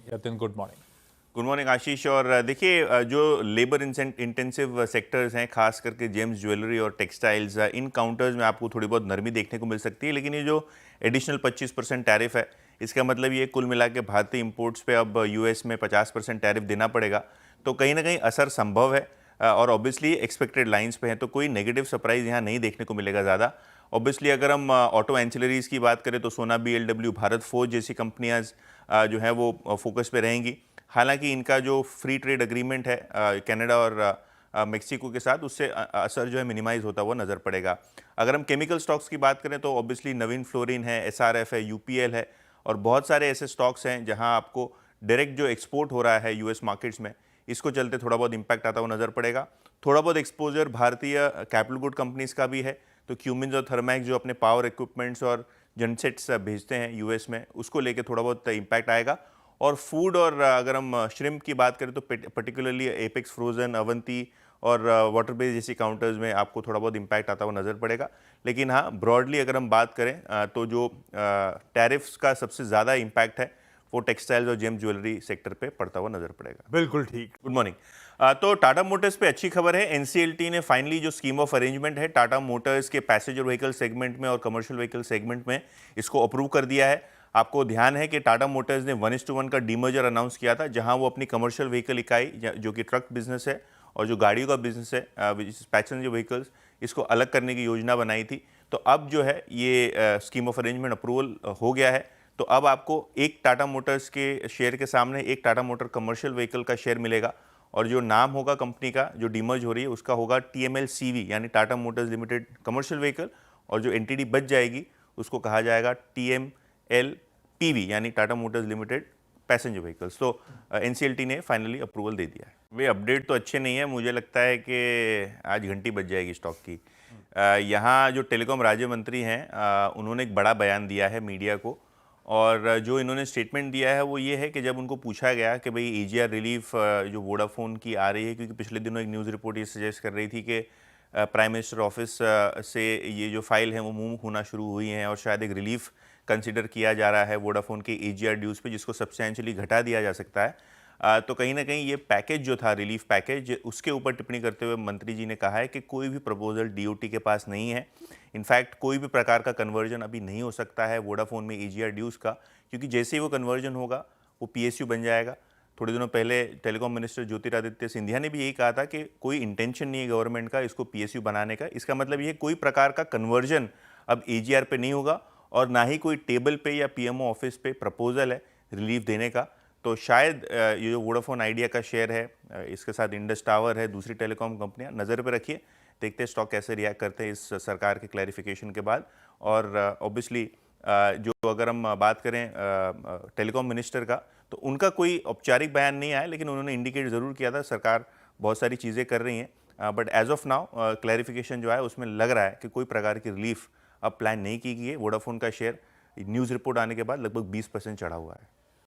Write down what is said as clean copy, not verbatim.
Yatin, good morning. Good morning Ashish. और देखिए, जो लेबर इंटेंसिव सेक्टर्स हैं, खास करके जेम्स ज्वेलरी और टेक्सटाइल्स, इन काउंटर्स में आपको थोड़ी बहुत नरमी देखने को मिल सकती है। लेकिन ये जो एडिशनल 25% टैरिफ है, इसका मतलब ये कुल मिला के भारतीय इंपोर्ट्स पे अब यूएस में 50% टैरिफ देना पड़ेगा। तो कहीं ना कहीं असर संभव है और ऑब्वियसली एक्सपेक्टेड लाइंस पे है, तो कोई नेगेटिव सरप्राइज यहाँ नहीं देखने को मिलेगा ज़्यादा। ऑब्वियसली अगर हम ऑटो एंसिलरीज की बात करें तो सोना, बीएलडब्ल्यू, भारत फोर्ज जैसी कंपनियां जो हैं वो फोकस पे रहेंगी। हालांकि इनका जो फ्री ट्रेड एग्रीमेंट है कनाडा और मेक्सिको के साथ, उससे असर जो है मिनिमाइज होता हुआ नज़र पड़ेगा। अगर हम केमिकल स्टॉक्स की बात करें तो ऑब्वियसली नवीन फ्लोरिन है, एसआरएफ है, यूपीएल है और बहुत सारे ऐसे स्टॉक्स हैं जहां आपको डायरेक्ट जो एक्सपोर्ट हो रहा है यूएस मार्केट्स में, इसको चलते थोड़ा बहुत इंपैक्ट आता हुआ नज़र पड़ेगा। थोड़ा बहुत एक्सपोजर भारतीय कैपिटल गुड कंपनीज का भी है, तो क्यूमिंस और थर्मैक्स जो अपने पावर इक्विपमेंट्स और जनसेट्स भेजते हैं यूएस में, उसको लेके थोड़ा बहुत इंपैक्ट आएगा। और फूड और अगर हम श्रिम्प की बात करें तो पर्टिकुलरली एपेक्स फ्रोजन, अवंती और वाटर बेस जैसी काउंटर्स में आपको थोड़ा बहुत इंपैक्ट आता हुआ नज़र पड़ेगा। लेकिन हाँ, ब्रॉडली अगर हम बात करें तो जो टैरिफ्स का सबसे ज़्यादा इंपैक्ट है वो टेक्सटाइल्स और जेम्स ज्वेलरी सेक्टर पे पड़ता हुआ नज़र पड़ेगा। बिल्कुल ठीक। Good morning. तो टाटा मोटर्स पे अच्छी खबर है। एनसीएलटी ने फाइनली जो स्कीम ऑफ अरेंजमेंट है टाटा मोटर्स के पैसेंजर व्हीकल सेगमेंट में और कमर्शियल व्हीकल सेगमेंट में, इसको अप्रूव कर दिया है। आपको ध्यान है कि टाटा मोटर्स ने 1:1 का डीमर्जर अनाउंस किया था, जहां वो अपनी कमर्शियल व्हीकल इकाई जो कि ट्रक बिजनेस है और जो गाड़ियों का बिजनेस है पैसेंजर व्हीकल्स, इसको अलग करने की योजना बनाई थी। तो अब जो है ये स्कीम ऑफ अरेंजमेंट अप्रूवल हो गया है। तो अब आपको एक टाटा मोटर्स के शेयर के सामने एक टाटा मोटर कमर्शियल व्हीकल का शेयर मिलेगा और जो नाम होगा कंपनी का जो डीमर्ज हो रही है उसका होगा TMLCV, यानी Tata Motors limited commercial vehicle, और जो एंटिटी बच जाएगी उसको कहा जाएगा TMLPV, यानी Tata Motors limited passenger vehicles. तो एनसीएलटी ने फाइनली अप्रूवल दे दिया है। वे अपडेट तो अच्छे नहीं है, मुझे लगता है कि आज घंटी बज जाएगी स्टॉक की। यहाँ जो टेलीकॉम राज्य मंत्री हैं उन्होंने एक बड़ा बयान दिया है मीडिया को, और जो इन्होंने स्टेटमेंट दिया है वो ये है कि जब उनको पूछा गया कि भाई एजीआर रिलीफ जो वोडाफोन की आ रही है, क्योंकि पिछले दिनों एक न्यूज़ रिपोर्ट ये सजेस्ट कर रही थी कि प्राइम मिनिस्टर ऑफिस से ये जो फाइल है वो मूव होना शुरू हुई हैं और शायद एक रिलीफ कंसिडर किया जा रहा है वोडाफोन के एजीआर ड्यूज़ पे, जिसको सब्सटेंशियली घटा दिया जा सकता है। तो कहीं ना कहीं ये पैकेज जो था, रिलीफ पैकेज, उसके ऊपर टिप्पणी करते हुए मंत्री जी ने कहा है कि कोई भी प्रपोजल डीओटी के पास नहीं है। इनफैक्ट कोई भी प्रकार का कन्वर्जन अभी नहीं हो सकता है वोडाफोन में एजीआर ड्यूज़ का, क्योंकि जैसे ही वो कन्वर्जन होगा वो पीएसयू बन जाएगा। थोड़े दिनों पहले टेलीकॉम मिनिस्टर ज्योतिरादित्य सिंधिया ने भी यही कहा था कि कोई इंटेंशन नहीं है गवर्नमेंट का इसको पीएसयू बनाने का। इसका मतलब ये कोई प्रकार का कन्वर्जन अब एजीआर पे नहीं होगा और ना ही कोई टेबल पे या पीएमओ ऑफिस पे प्रपोजल है रिलीफ देने का। तो शायद ये जो वोडाफोन आइडिया का शेयर है, इसके साथ इंडस टावर है, दूसरी टेलीकॉम कंपनियां, नज़र पे रखिए, देखते हैं स्टॉक कैसे रिएक्ट करते हैं इस सरकार के क्लैरिफिकेशन के बाद। और ऑब्वियसली जो अगर हम बात करें टेलीकॉम मिनिस्टर का, तो उनका कोई औपचारिक बयान नहीं आया, लेकिन उन्होंने इंडिकेट ज़रूर किया था सरकार बहुत सारी चीज़ें कर रही हैं। But as of now clarification जो है उसमें लग रहा है कि कोई प्रकार की रिलीफ अब प्लान नहीं की गई है। वोडाफोन का शेयर न्यूज़ रिपोर्ट आने के बाद लगभग 20% चढ़ा हुआ है।